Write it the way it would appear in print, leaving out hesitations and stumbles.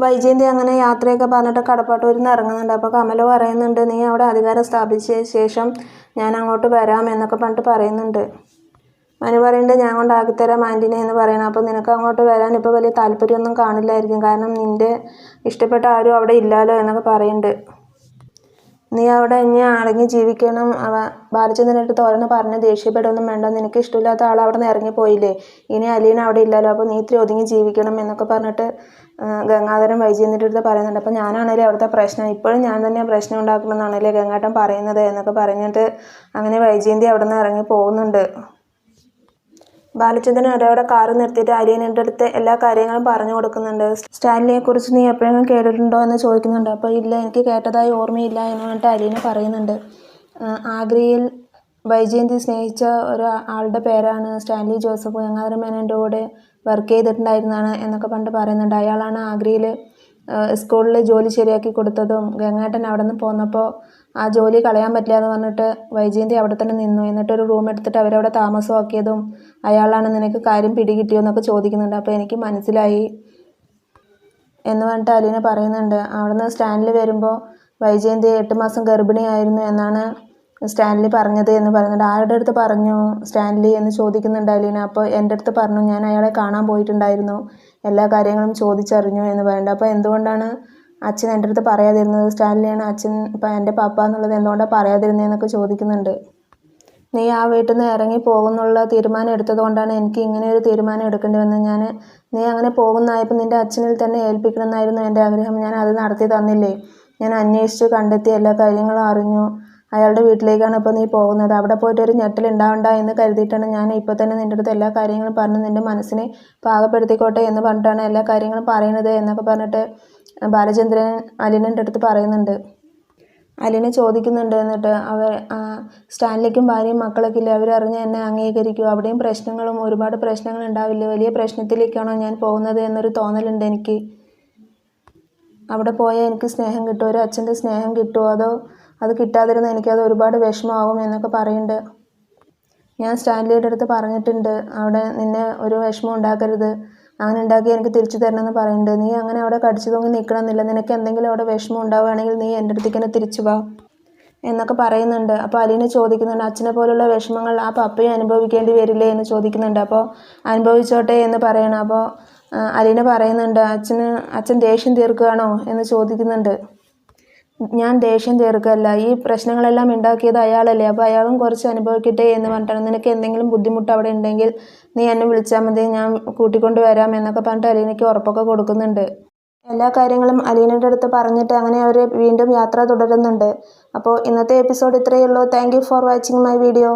വൈജയന്തി അങ്ങനെ യാത്രയൊക്കെ പറഞ്ഞിട്ട് കടപ്പാട്ടൂരിൽ നിന്ന് ഇറങ്ങുന്നുണ്ട്. അപ്പോൾ കമല പറയുന്നുണ്ട്, നീ അവിടെ അധികാരം സ്ഥാപിച്ച ശേഷം ഞാൻ അങ്ങോട്ട് വരാം എന്നൊക്കെ പറഞ്ഞിട്ട് പറയുന്നുണ്ട്. മനു പറയുന്നുണ്ട്, ഞാൻ കൊണ്ടാക്കിത്തരാം ആൻറ്റിനെ എന്ന് പറയണം. അപ്പോൾ നിനക്ക് അങ്ങോട്ട് വരാൻ ഇപ്പോൾ വലിയ താല്പര്യമൊന്നും കാണില്ലായിരിക്കും, കാരണം നിൻ്റെ ഇഷ്ടപ്പെട്ട ആരും അവിടെ ഇല്ലല്ലോ എന്നൊക്കെ പറയുന്നുണ്ട്. നീ അവിടെ ഇനി അടങ്ങി ജീവിക്കണം. ബാലചന്ദ്രനടുത്ത് ഓരോന്ന് പറഞ്ഞ് ദേഷ്യപ്പെടുകയൊന്നും വേണ്ട. നിനക്ക് ഇഷ്ടമില്ലാത്ത ആൾ അവിടെ നിന്ന് ഇറങ്ങിപ്പോയില്ലേ, ഇനി അലീന അവിടെ ഇല്ലല്ലോ, അപ്പോൾ നീ ഇത്തിരി ഒതുങ്ങി ജീവിക്കണം എന്നൊക്കെ പറഞ്ഞിട്ട് ഗംഗാധരൻ വൈജയന്തിൻ്റെ അടുത്ത് പറയുന്നുണ്ട്. അപ്പോൾ ഞാനാണേലും അവിടുത്തെ പ്രശ്നം, ഇപ്പോഴും ഞാൻ തന്നെയാണ് പ്രശ്നം ഉണ്ടാക്കണമെന്നാണല്ലേ ഗംഗാട്ടൻ പറയുന്നത് എന്നൊക്കെ പറഞ്ഞിട്ട് അങ്ങനെ വൈജയന്തി അവിടെ നിന്ന് ഇറങ്ങി പോകുന്നുണ്ട്. ബാലചന്ദ്രൻ ഒരവിടെ കാറ് നിർത്തിയിട്ട് അലീനയുടെ അടുത്ത് എല്ലാ കാര്യങ്ങളും പറഞ്ഞു കൊടുക്കുന്നുണ്ട്. സ്റ്റാൻലിയെക്കുറിച്ച് നീ എപ്പോഴെങ്കിലും കേട്ടിട്ടുണ്ടോ എന്ന് ചോദിക്കുന്നുണ്ട്. അപ്പോൾ ഇല്ല, എനിക്ക് കേട്ടതായി ഓർമ്മയില്ല എന്ന് പറഞ്ഞിട്ട് അലീന പറയുന്നുണ്ട്. ആഗ്രയിൽ വൈജയന്തി സ്നേഹിച്ച ഒരു ആളുടെ പേരാണ് സ്റ്റാൻലി ജോസഫ്. ഗംഗാധര മേനോൻ്റെ കൂടെ വർക്ക് ചെയ്തിട്ടുണ്ടായിരുന്നതാണ് എന്നൊക്കെ പറഞ്ഞിട്ട് പറയുന്നുണ്ട്. അയാളാണ് ആഗ്രയിൽ സ്കൂളിൽ ജോലി ശരിയാക്കി കൊടുത്തതും ഗംഗാട്ടൻ അവിടെ നിന്ന് പോന്നപ്പോൾ ആ ജോലി കളയാൻ പറ്റില്ല എന്ന് പറഞ്ഞിട്ട് വൈജയന്തി അവിടെ തന്നെ നിന്നു. എന്നിട്ടൊരു റൂം എടുത്തിട്ട് അവരവിടെ താമസമാക്കിയതും അയാളാണ്. നിനക്ക് കാര്യം പിടികിട്ടിയോ എന്നൊക്കെ ചോദിക്കുന്നുണ്ട്. അപ്പോൾ എനിക്ക് മനസ്സിലായി എന്ന് പറഞ്ഞിട്ട് അലീന പറയുന്നുണ്ട്. അവിടുന്ന് സ്റ്റാൻലി വരുമ്പോൾ വൈജയന്തി 8 മാസം ഗർഭിണിയായിരുന്നു എന്നാണ് സ്റ്റാൻലി പറഞ്ഞത് എന്ന് പറയുന്നുണ്ട്. ആരുടെ അടുത്ത് പറഞ്ഞു സ്റ്റാൻലി എന്ന് ചോദിക്കുന്നുണ്ട് അലീന. അപ്പോൾ എൻ്റെ അടുത്ത് പറഞ്ഞു, ഞാൻ അയാളെ കാണാൻ പോയിട്ടുണ്ടായിരുന്നു, എല്ലാ കാര്യങ്ങളും ചോദിച്ചറിഞ്ഞു എന്ന് പറയുന്നുണ്ട്. അപ്പോൾ എന്തുകൊണ്ടാണ് അച്ഛൻ എൻ്റെ അടുത്ത് പറയാതിരുന്നത്, സ്റ്റാൻലിയാണ് അച്ഛൻ എൻ്റെ പപ്പ എന്നുള്ളത് എന്തുകൊണ്ടാണ് പറയാതിരുന്നതെന്നൊക്കെ ചോദിക്കുന്നുണ്ട്. നീ ആ വീട്ടിൽ നിന്ന് ഇറങ്ങി പോകുന്നുള്ള തീരുമാനം എടുത്തത് കൊണ്ടാണ് എനിക്ക് ഇങ്ങനെ ഒരു തീരുമാനം എടുക്കേണ്ടി വന്നത്. നീ അങ്ങനെ പോകുന്നതായപ്പോൾ നിൻ്റെ അച്ഛനിൽ തന്നെ ഏൽപ്പിക്കണമെന്നായിരുന്നു എൻ്റെ ആഗ്രഹം. ഞാൻ അത് നടത്തി തന്നില്ലേ. ഞാൻ അന്വേഷിച്ച് കണ്ടെത്തി എല്ലാ കാര്യങ്ങളും അറിഞ്ഞു. അയാളുടെ വീട്ടിലേക്കാണ് ഇപ്പോൾ നീ പോകുന്നത്. അവിടെ പോയിട്ട് ഒരു ഞെട്ടലുണ്ടാവണ്ട എന്ന് കരുതിയിട്ടാണ് ഞാൻ ഇപ്പോൾ തന്നെ നിൻ്റെ അടുത്ത് എല്ലാ കാര്യങ്ങളും പറഞ്ഞ് നിൻ്റെ മനസ്സിനെ പാകപ്പെടുത്തിക്കോട്ടെ എന്ന് പറഞ്ഞിട്ടാണ് എല്ലാ കാര്യങ്ങളും പറയുന്നത് എന്നൊക്കെ പറഞ്ഞിട്ട് ബാലചന്ദ്രൻ അലീനൻ്റെ അടുത്ത് പറയുന്നുണ്ട്. അലീന ചോദിക്കുന്നുണ്ട്, എന്നിട്ട് സ്റ്റാൻലിക്കും ഭാര്യയും മക്കളൊക്കെ ഇല്ലേ, അവരറിഞ്ഞ് എന്നെ അംഗീകരിക്കുമോ, അവിടെയും പ്രശ്നങ്ങളും ഒരുപാട് പ്രശ്നങ്ങൾ ഉണ്ടാവില്ലേ, വലിയ പ്രശ്നത്തിലേക്കാണോ ഞാൻ പോകുന്നത് എന്നൊരു തോന്നലുണ്ട് എനിക്ക്. അവിടെ പോയാൽ എനിക്ക് സ്നേഹം കിട്ടുമോ, ഒരു അച്ഛൻ്റെ സ്നേഹം കിട്ടുമോ, അതോ അത് കിട്ടാതിരുന്ന എനിക്കത് ഒരുപാട് വിഷമമാകും എന്നൊക്കെ പറയുന്നുണ്ട്. ഞാൻ സ്റ്റാൻലിയുടെ അടുത്ത് പറഞ്ഞിട്ടുണ്ട്, അവിടെ നിന്നെ ഒരു വിഷമം ഉണ്ടാക്കരുത്, അങ്ങനെ ഉണ്ടാക്കി എനിക്ക് തിരിച്ചു തരണമെന്ന് പറയുന്നുണ്ട്. നീ അങ്ങനെ അവിടെ കടിച്ചു തൂങ്ങി നിൽക്കണമെന്നില്ല, നിനക്ക് എന്തെങ്കിലും അവിടെ വിഷമം ഉണ്ടാവുകയാണെങ്കിൽ നീ എൻ്റെ അടുത്തേക്ക് തന്നെ തിരിച്ചു വാ എന്നൊക്കെ പറയുന്നുണ്ട്. അപ്പോൾ അലീന ചോദിക്കുന്നുണ്ട്, അച്ഛനെ പോലുള്ള വിഷമങ്ങൾ ആ പപ്പയും അനുഭവിക്കേണ്ടി വരില്ലേ എന്ന് ചോദിക്കുന്നുണ്ട്. അപ്പോൾ അനുഭവിച്ചോട്ടെ എന്ന് പറയണം. അപ്പോൾ അലീന പറയുന്നുണ്ട്, അച്ഛൻ ദേഷ്യം തീർക്കുകയാണോ എന്ന് ചോദിക്കുന്നുണ്ട്. ഞാൻ ദേഷ്യം തീർക്കുകയല്ല, ഈ പ്രശ്നങ്ങളെല്ലാം ഉണ്ടാക്കിയത് അയാളല്ലേ, അപ്പോൾ അയാളും കുറച്ച് അനുഭവിക്കട്ടെ എന്ന് പറഞ്ഞിട്ടാണ്. നിനക്ക് എന്തെങ്കിലും ബുദ്ധിമുട്ട് അവിടെ ഉണ്ടെങ്കിൽ നീ എന്നെ വിളിച്ചാൽ മതി, ഞാൻ കൂട്ടിക്കൊണ്ട് വരാം എന്നൊക്കെ പറഞ്ഞിട്ട് അലീനയ്ക്ക് ഉറപ്പൊക്കെ കൊടുക്കുന്നുണ്ട്. എല്ലാ കാര്യങ്ങളും അലീനയുടെ അടുത്ത് പറഞ്ഞിട്ട് അങ്ങനെ അവർ വീണ്ടും യാത്ര തുടരുന്നുണ്ട്. അപ്പോൾ ഇന്നത്തെ എപ്പിസോഡ് ഇത്രയേ ഉള്ളൂ. Thank you for watching my video.